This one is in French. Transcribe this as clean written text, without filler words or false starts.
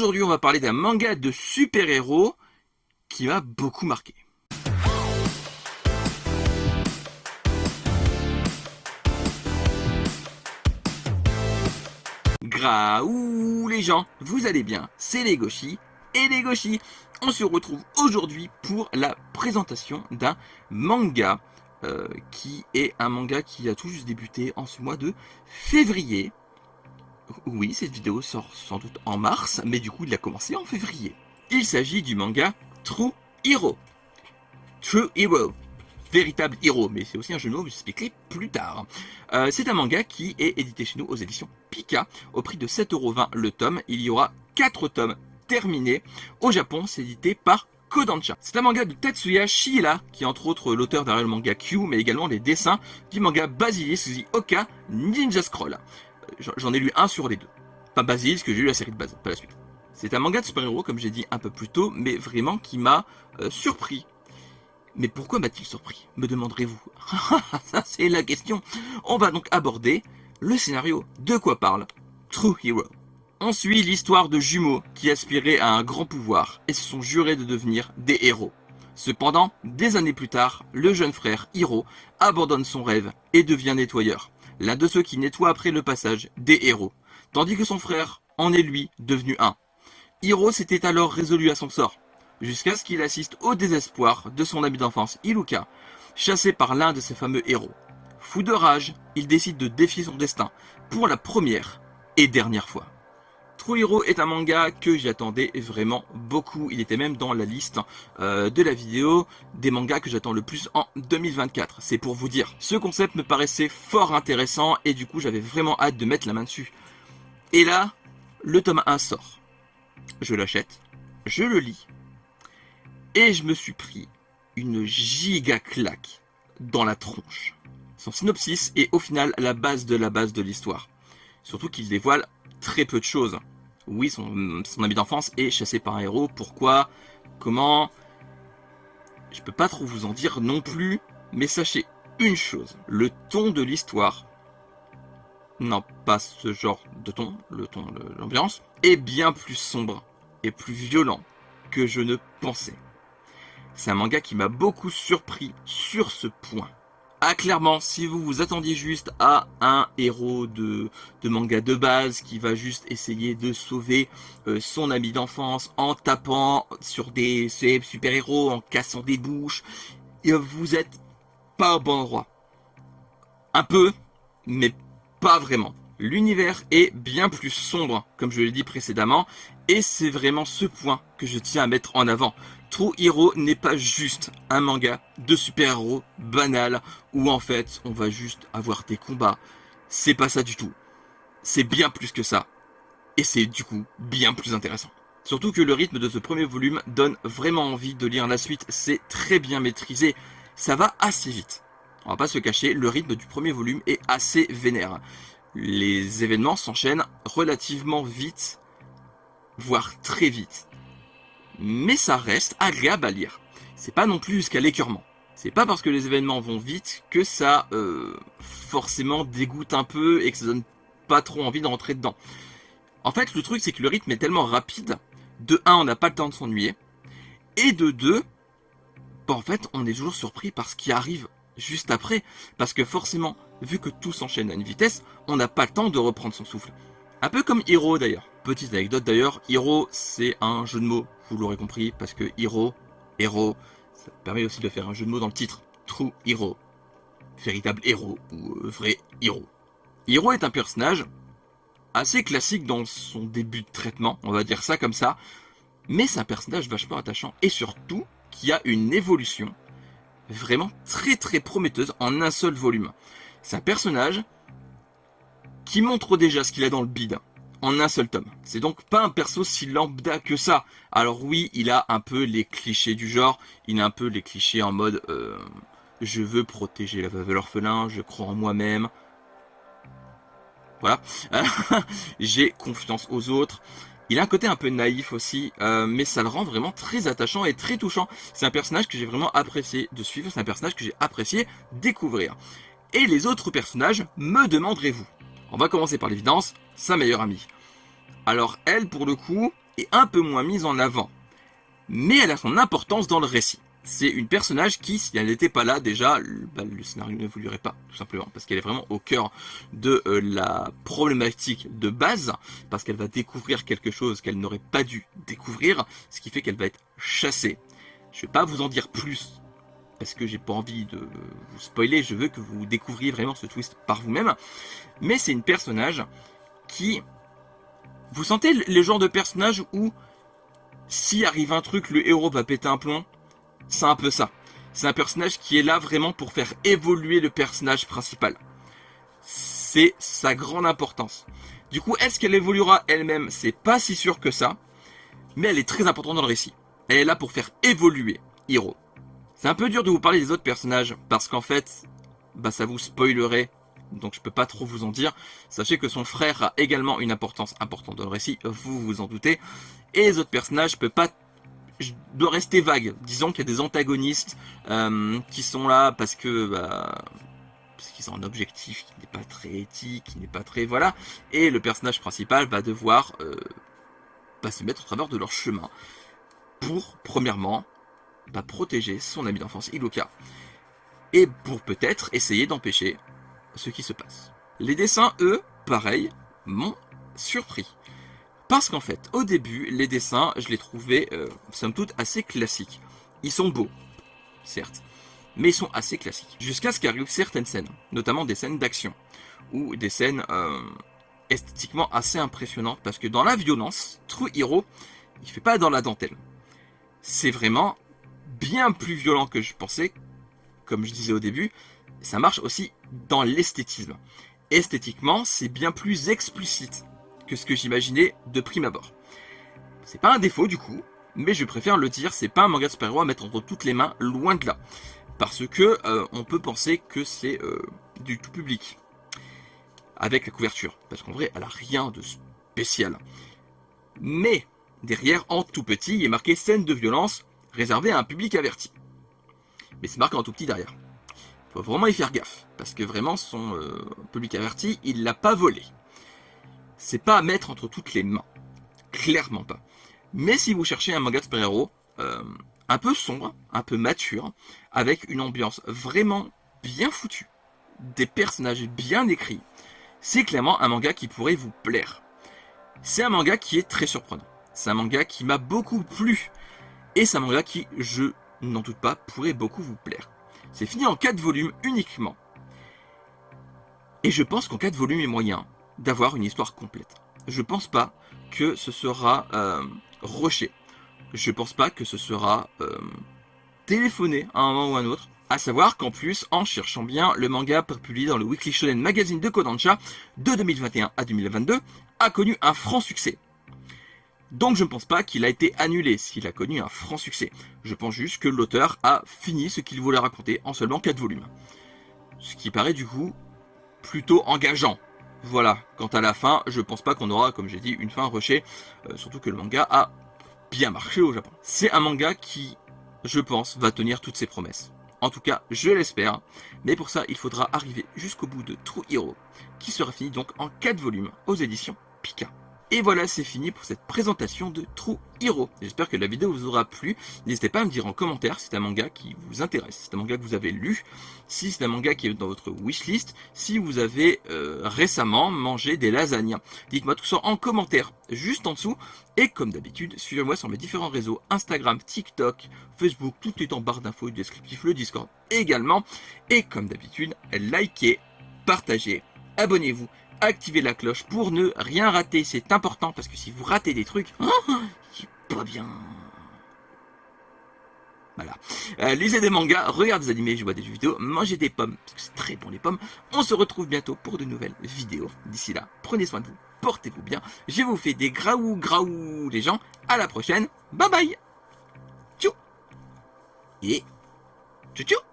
Aujourd'hui, on va parler d'un manga de super-héros qui m'a beaucoup marqué. Graouh les gens, vous allez bien, c'est les Goshi et les Goshi. On se retrouve aujourd'hui pour la présentation d'un manga qui est un manga qui a tout juste débuté en ce mois de février. Oui, cette vidéo sort sans doute en mars, mais du coup il a commencé en février. Il s'agit du manga True Hero. True Hero. Véritable héros, mais c'est aussi un jeu de mots que j'expliquerai plus tard. C'est un manga qui est édité chez nous aux éditions Pika, au prix de 7,20€ le tome. Il y aura 4 tomes terminés. Au Japon, c'est édité par Kodansha. C'est un manga de Tatsuya Shiela, qui est entre autres l'auteur derrière le manga Q, mais également les dessins du manga Basilisk The Oka Ninja Scroll. J'en ai lu un sur les deux. Pas Basilisk, que j'ai lu la série de base, pas la suite. C'est un manga de super-héros, comme j'ai dit un peu plus tôt, mais vraiment qui m'a surpris. Mais pourquoi m'a-t-il surpris, me demanderez-vous? Ça c'est la question. On va donc aborder le scénario. De quoi parle True Hero? On suit l'histoire de jumeaux qui aspiraient à un grand pouvoir et se sont jurés de devenir des héros. Cependant, des années plus tard, le jeune frère Hiro abandonne son rêve et devient nettoyeur, l'un de ceux qui nettoient après le passage des héros, tandis que son frère en est lui devenu un. Hiro s'était alors résolu à son sort, jusqu'à ce qu'il assiste au désespoir de son ami d'enfance Iruka, chassé par l'un de ses fameux héros. Fou de rage, il décide de défier son destin, pour la première et dernière fois. True Hero est un manga que j'attendais vraiment beaucoup, il était même dans la liste de la vidéo des mangas que j'attends le plus en 2024, c'est pour vous dire. Ce concept me paraissait fort intéressant et du coup j'avais vraiment hâte de mettre la main dessus. Et là, le tome 1 sort. Je l'achète, je le lis, et je me suis pris une giga claque dans la tronche. Son synopsis est au final la base de l'histoire. Surtout qu'il dévoile très peu de choses. Oui, son ami d'enfance est chassé par un héros. Pourquoi? Comment? Je peux pas trop vous en dire non plus. Mais sachez une chose. Le ton de l'histoire, non pas ce genre de ton, le ton de l'ambiance, est bien plus sombre et plus violent que je ne pensais. C'est un manga qui m'a beaucoup surpris sur ce point. Ah, clairement, si vous vous attendiez juste à un héros de manga de base qui va juste essayer de sauver son ami d'enfance en tapant sur des super-héros, en cassant des bouches, vous êtes pas au bon endroit. Un peu, mais pas vraiment. L'univers est bien plus sombre, comme je l'ai dit précédemment, et c'est vraiment ce point que je tiens à mettre en avant. True Hero n'est pas juste un manga de super-héros banal, où en fait on va juste avoir des combats. C'est pas ça du tout. C'est bien plus que ça. Et c'est du coup bien plus intéressant. Surtout que le rythme de ce premier volume donne vraiment envie de lire la suite. C'est très bien maîtrisé. Ça va assez vite. On va pas se cacher, le rythme du premier volume est assez vénère. Les événements s'enchaînent relativement vite, voire très vite. Mais ça reste agréable à lire. C'est pas non plus jusqu'à l'écœurement. C'est pas parce que les événements vont vite que ça forcément dégoûte un peu et que ça donne pas trop envie de rentrer dedans. En fait, le truc c'est que le rythme est tellement rapide. De 1, on n'a pas le temps de s'ennuyer. Et de 2, en fait, on est toujours surpris par ce qui arrive juste après. Parce que forcément, vu que tout s'enchaîne à une vitesse, on n'a pas le temps de reprendre son souffle. Un peu comme Hero d'ailleurs. Petite anecdote d'ailleurs, Hero c'est un jeu de mots, vous l'aurez compris, parce que Hero, héros, ça permet aussi de faire un jeu de mots dans le titre. True Hero, véritable héros ou vrai héros. Hero est un personnage assez classique dans son début de traitement, on va dire ça comme ça, mais c'est un personnage vachement attachant et surtout qui a une évolution vraiment très très prometteuse en un seul volume. C'est un personnage qui montre déjà ce qu'il a dans le bide en un seul tome. C'est donc pas un perso si lambda que ça. Alors oui, il a un peu les clichés du genre, il a un peu les clichés en mode je veux protéger la veuve et l'orphelin, je crois en moi-même. Voilà. J'ai confiance aux autres. Il a un côté un peu naïf aussi, mais ça le rend vraiment très attachant et très touchant. C'est un personnage que j'ai vraiment apprécié de suivre, c'est un personnage que j'ai apprécié découvrir. Et les autres personnages, me demanderez-vous? On va commencer par l'évidence, sa meilleure amie. Alors elle, pour le coup, est un peu moins mise en avant. Mais elle a son importance dans le récit. C'est une personnage qui, si elle n'était pas là, déjà, le scénario n'évoluerait pas, tout simplement. Parce qu'elle est vraiment au cœur de la problématique de base, parce qu'elle va découvrir quelque chose qu'elle n'aurait pas dû découvrir, ce qui fait qu'elle va être chassée. Je ne vais pas vous en dire plus, parce que j'ai pas envie de vous spoiler, je veux que vous découvriez vraiment ce twist par vous-même. Mais c'est une personnage qui... Vous sentez le genre de personnage où, si arrive un truc, le héros va péter un plomb? C'est un peu ça. C'est un personnage qui est là vraiment pour faire évoluer le personnage principal. C'est sa grande importance. Du coup, est-ce qu'elle évoluera elle-même? C'est pas si sûr que ça. Mais elle est très importante dans le récit. Elle est là pour faire évoluer Hiro. C'est un peu dur de vous parler des autres personnages, parce qu'en fait, ça vous spoilerait. Donc je peux pas trop vous en dire. Sachez que son frère a également une importance importante dans le récit, vous vous en doutez. Et les autres personnages, je dois rester vague. Disons qu'il y a des antagonistes qui sont là parce qu'ils ont un objectif qui n'est pas très éthique, qui n'est pas très... Voilà. Et le personnage principal va devoir se mettre au travers de leur chemin. Pour, premièrement, protéger son ami d'enfance, Iruka. Et pour peut-être essayer d'empêcher ce qui se passe. Les dessins, eux, pareil, m'ont surpris. Parce qu'en fait, au début, les dessins, je les trouvais, somme toute, assez classiques. Ils sont beaux, certes, mais ils sont assez classiques. Jusqu'à ce qu'arrivent certaines scènes, notamment des scènes d'action, ou des scènes esthétiquement assez impressionnantes, parce que dans la violence, True Hero, il fait pas dans la dentelle. C'est vraiment bien plus violent que je pensais, comme je disais au début. Ça marche aussi dans l'esthétisme. Esthétiquement, c'est bien plus explicite que ce que j'imaginais de prime abord. C'est pas un défaut du coup, mais je préfère le dire, c'est pas un manga de super-héros à mettre entre toutes les mains, loin de là. Parce que on peut penser que c'est du tout public. Avec la couverture. Parce qu'en vrai, elle a rien de spécial. Mais, derrière, en tout petit, il est marqué scène de violence réservée à un public averti. Mais c'est marqué en tout petit derrière. Faut vraiment y faire gaffe. Parce que vraiment, son public averti, il l'a pas volé. C'est pas à mettre entre toutes les mains. Clairement pas. Mais si vous cherchez un manga de super-héros un peu sombre, un peu mature, avec une ambiance vraiment bien foutue, des personnages bien écrits, c'est clairement un manga qui pourrait vous plaire. C'est un manga qui est très surprenant. C'est un manga qui m'a beaucoup plu. Et c'est un manga qui, je n'en doute pas, pourrait beaucoup vous plaire. C'est fini en 4 volumes uniquement. Et je pense qu'en 4 volumes est moyen d'avoir une histoire complète. Je pense pas que ce sera rushé. Je pense pas que ce sera téléphoné à un moment ou à un autre. À savoir qu'en plus, en cherchant bien, le manga publié dans le Weekly Shonen Magazine de Kodansha de 2021 à 2022 a connu un franc succès. Donc je ne pense pas qu'il a été annulé s'il a connu un franc succès. Je pense juste que l'auteur a fini ce qu'il voulait raconter en seulement 4 volumes. Ce qui paraît du coup plutôt engageant. Voilà, quant à la fin, je pense pas qu'on aura, comme j'ai dit, une fin rushée, surtout que le manga a bien marché au Japon. C'est un manga qui, je pense, va tenir toutes ses promesses. En tout cas, je l'espère, mais pour ça, il faudra arriver jusqu'au bout de True Hero, qui sera fini donc en 4 volumes aux éditions Pika. Et voilà, c'est fini pour cette présentation de True Hero. J'espère que la vidéo vous aura plu. N'hésitez pas à me dire en commentaire si c'est un manga qui vous intéresse, si c'est un manga que vous avez lu, si c'est un manga qui est dans votre wishlist, si vous avez récemment mangé des lasagnes. Dites-moi tout ça en commentaire, juste en dessous. Et comme d'habitude, suivez-moi sur mes différents réseaux, Instagram, TikTok, Facebook, tout est en barre d'infos, descriptif, le Discord également. Et comme d'habitude, likez, partagez, abonnez-vous. Activez la cloche pour ne rien rater, c'est important parce que si vous ratez des trucs, c'est pas bien. Voilà. Lisez des mangas, regardez des animés, jouez à des jeux vidéo, mangez des pommes, parce que c'est très bon les pommes. On se retrouve bientôt pour de nouvelles vidéos. D'ici là, prenez soin de vous, portez-vous bien. Je vous fais des graou les gens. À la prochaine. Bye bye. Tchou. Et tchou tchou.